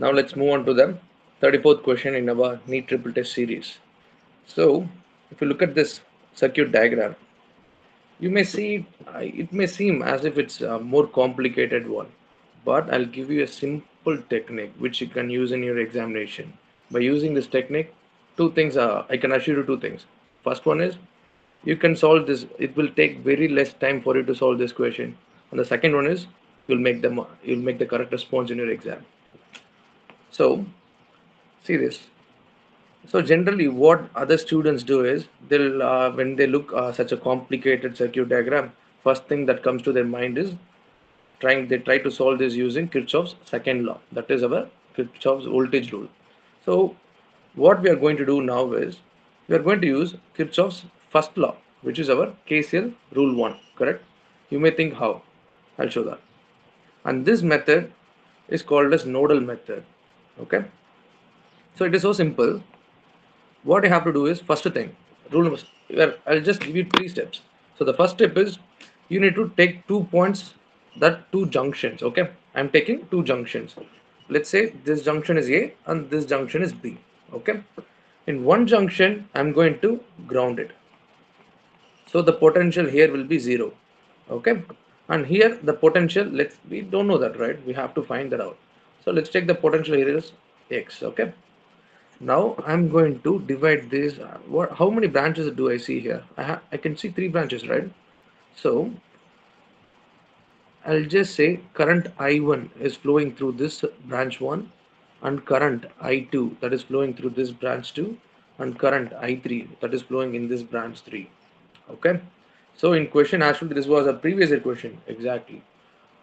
Now let's move on to the 34th question in our NEET Triple Test Series. So if you look at this circuit diagram, you may see it may seem as if it's a more complicated one, but I'll give you a simple technique which you can use in your examination. By using this technique, two things are, I can assure you two things. First one is you can solve this, it will take very less time for you to solve this question. And the second one is you'll make the correct response in your exam. So see this. So generally, what other students do is they'll when they look such a complicated circuit diagram, first thing that comes to their mind is they try to solve this using Kirchhoff's second law. That is our Kirchhoff's voltage rule. So what we are going to do now is we are going to use Kirchhoff's first law, which is our KCL rule 1. Correct? You may think how? I'll show that. And this method is called as nodal method. Okay? So it is so simple. What you have to do is first thing, rule number, I'll just give you 3 steps. So the first step is you need to take 2 points, that 2 junctions. Okay, I'm taking 2 junctions. Let's say this junction is A and this junction is B. Okay, in one junction I'm going to ground it, so the potential here will be 0. Okay, and here the potential, we don't know that, right? We have to find that out. So let's take the potential here is X. Okay, now I'm going to divide this. How many branches do I see here? I can see 3 branches, right? So I'll just say current I1 is flowing through this branch 1, and current I2 that is flowing through this branch 2, and current I3 that is flowing in this branch 3. Okay. So in question, actually this was a previous year question exactly,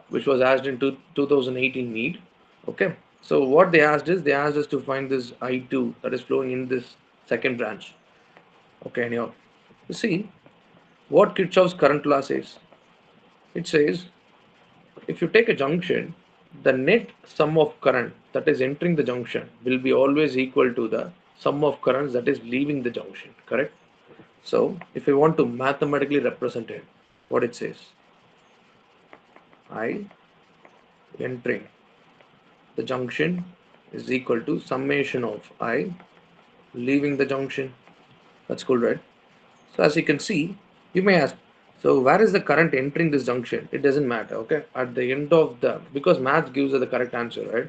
which was asked in 2018 NEET. Okay, so what they asked is they asked us to find this I2 that is flowing in this second branch. Okay, anyhow, you see what Kirchhoff's current law says. It says if you take a junction, the net sum of current that is entering the junction will be always equal to the sum of currents that is leaving the junction. Correct? So if I want to mathematically represent it, what it says, I entering the junction is equal to summation of I leaving the junction. That's cool, right? So as you can see, you may ask, so where is the current entering this junction? It doesn't matter, okay? At the end of because math gives us the correct answer, right?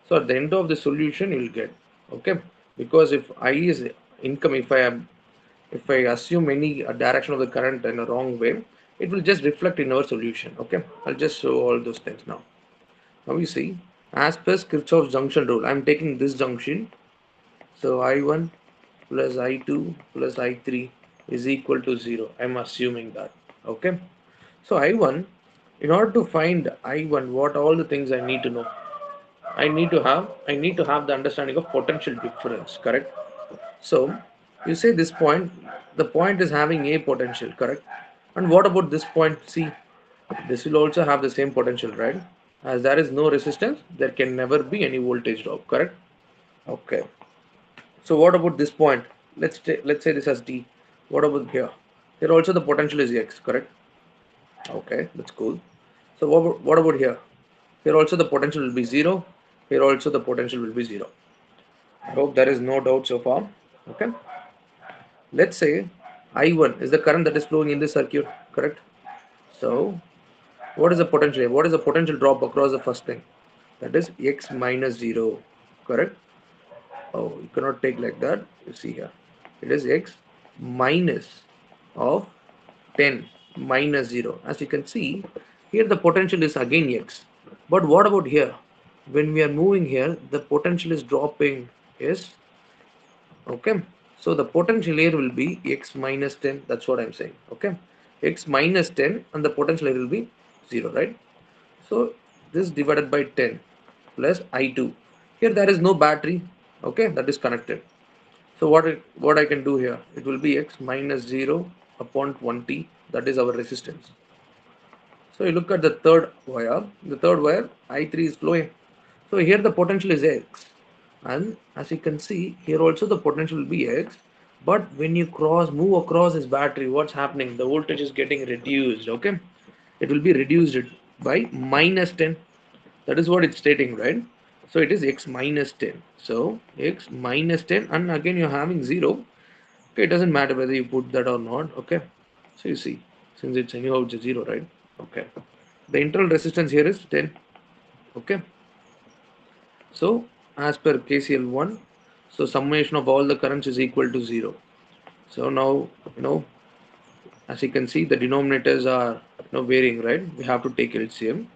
So at the end of the solution, you'll get, okay? Because if I is income, if I assume any direction of the current in a wrong way, it will just reflect in our solution, okay? I'll just show all those things now. Now you see, as per Kirchhoff's junction rule, I'm taking this junction. So I1 plus I2 plus I3 is equal to 0. I'm assuming that. Okay. So I1, in order to find I1, what all the things I need to know? I need to have the understanding of potential difference, correct? So you say this point, the point is having a potential, correct? And what about this point C? This will also have the same potential, right? As there is no resistance, there can never be any voltage drop, correct? Okay. So what about this point? Let's say this as D. What about here? Here also the potential is X, correct? Okay, that's cool. So what about here? Here also the potential will be 0. Here also the potential will be 0. I hope there is no doubt so far. Okay. Let's say I1 is the current that is flowing in this circuit, correct? So what is the potential here? What is the potential drop across the first thing? That is X minus 0, correct? Oh, you cannot take like that. You see here, it is X minus of 10 minus 0. As you can see, here the potential is again X. But what about here? When we are moving here, the potential is dropping. Yes. Okay. So the potential here will be X minus 10. That's what I'm saying. Okay. X minus 10 and the potential here will be 0, right? So this divided by 10 plus I2. Here there is no battery. Okay. That is connected. So what I can do here? It will be X minus 0 upon 20. That is our resistance. So you look at the third wire. The third wire I3 is flowing. So here the potential is X. And as you can see, here also the potential will be X. But when you move across this battery, what's happening? The voltage is getting reduced. Okay. It will be reduced by minus 10. That is what it's stating, right? So it is x minus 10. So x minus 10, and again you're having 0. Okay, it doesn't matter whether you put that or not. Okay, so you see, since it's anyhow it's a 0, right? Okay, the internal resistance here is 10. Okay, so as per KCL 1, so summation of all the currents is equal to 0. So now, as you can see, the denominators are varying, right? We have to take LCM.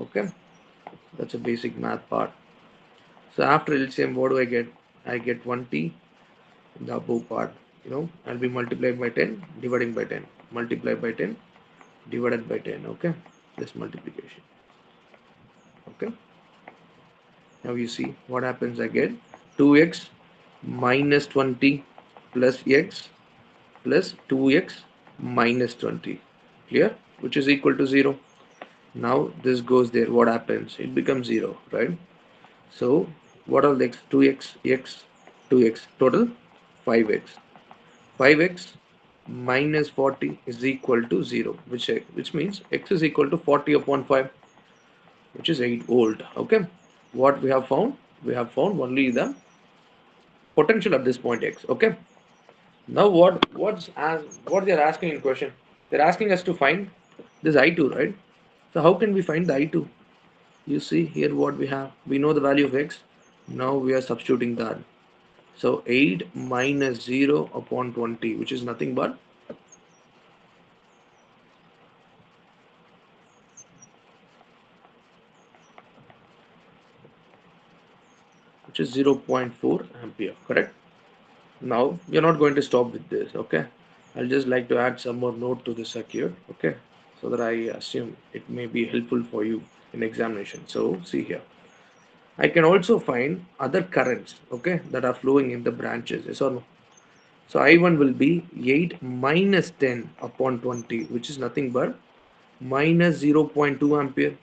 Okay, that's a basic math part. So after LCM, what do I get? I get 1t in the above part. I'll be multiplied by 10, dividing by 10, multiplied by 10, divided by 10. Okay, this multiplication. Okay, now you see what happens. I get 2x minus 20 plus x plus 2x minus 20. Clear? Which is equal to 0. Now this goes there. What happens? It becomes 0, right? So what are the x? 2x, x, 2x. Total 5x. 5x minus 40 is equal to 0, which means x is equal to 40 upon 5, which is 8 volt. Okay, what we have found? We have found only the potential at this point x. Okay, now what they are asking in question? They're asking us to find this I2, right? So how can we find the I2? You see here what we have. We know the value of x. Now we are substituting that. So 8 minus 0 upon 20, which is nothing but which is 0.4 ampere, correct? Now you're not going to stop with this. Okay, I'll just like to add some more note to the circuit. Okay, so that I assume it may be helpful for you in examination. So see here, I can also find other currents, okay, that are flowing in the branches, yes or no? So I1 will be 8 minus 10 upon 20, which is nothing but minus 0.2 ampere.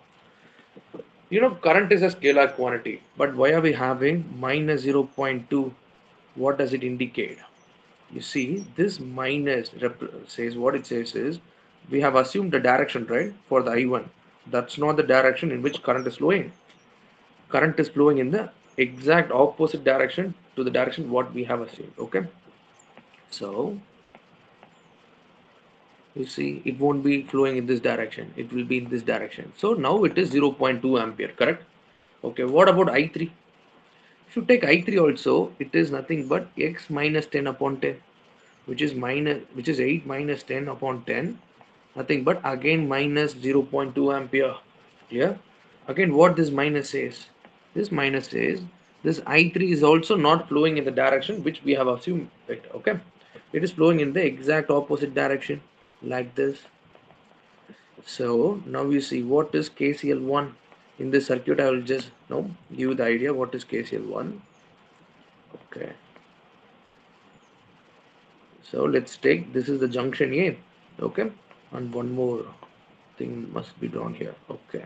Current is a scalar quantity, but why are we having minus 0.2? What does it indicate? You see, this minus says, what it says is, we have assumed the direction, right, for the I1. That's not the direction in which current is flowing. Current is flowing in the exact opposite direction to the direction what we have assumed. Okay, so you see, it won't be flowing in this direction, it will be in this direction. So now it is 0.2 ampere, correct? Okay, what about I3? If you take I3 also, it is nothing but x minus 10 upon 10, which is 8 minus 10 upon 10, nothing but again minus 0.2 ampere. Clear? Again, what this minus says? This minus says this I3 is also not flowing in the direction which we have assumed it. Okay, it is flowing in the exact opposite direction, like this. So now you see what is KCL1 in this circuit. I will just give you the idea what is KCL1. Okay, so let's take, this is the junction A. Okay, and one more thing must be drawn here. Okay,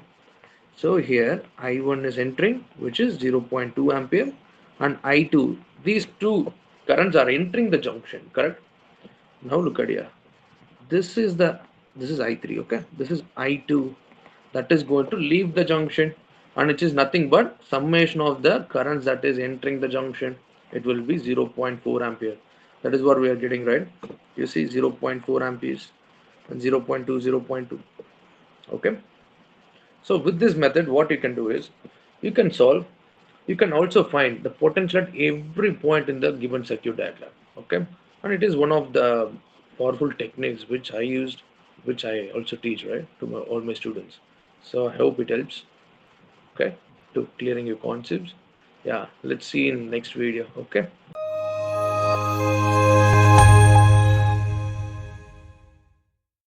so here I1 is entering, which is 0.2 ampere, and I2, these two currents are entering the junction, correct? Now look at here, this is I3. Okay, this is I2 that is going to leave the junction, and it is nothing but summation of the currents that is entering the junction. It will be 0.4 ampere. That is what we are getting, right? You see 0.4 amperes and 0.2, 0.2. Okay, so with this method what you can do is you can solve, you can also find the potential at every point in the given circuit diagram. Okay, and it is one of the powerful techniques which I used, which I also teach, right, to all my students. So I hope it helps, okay, to clearing your concepts. Yeah, let's see in next video. Okay.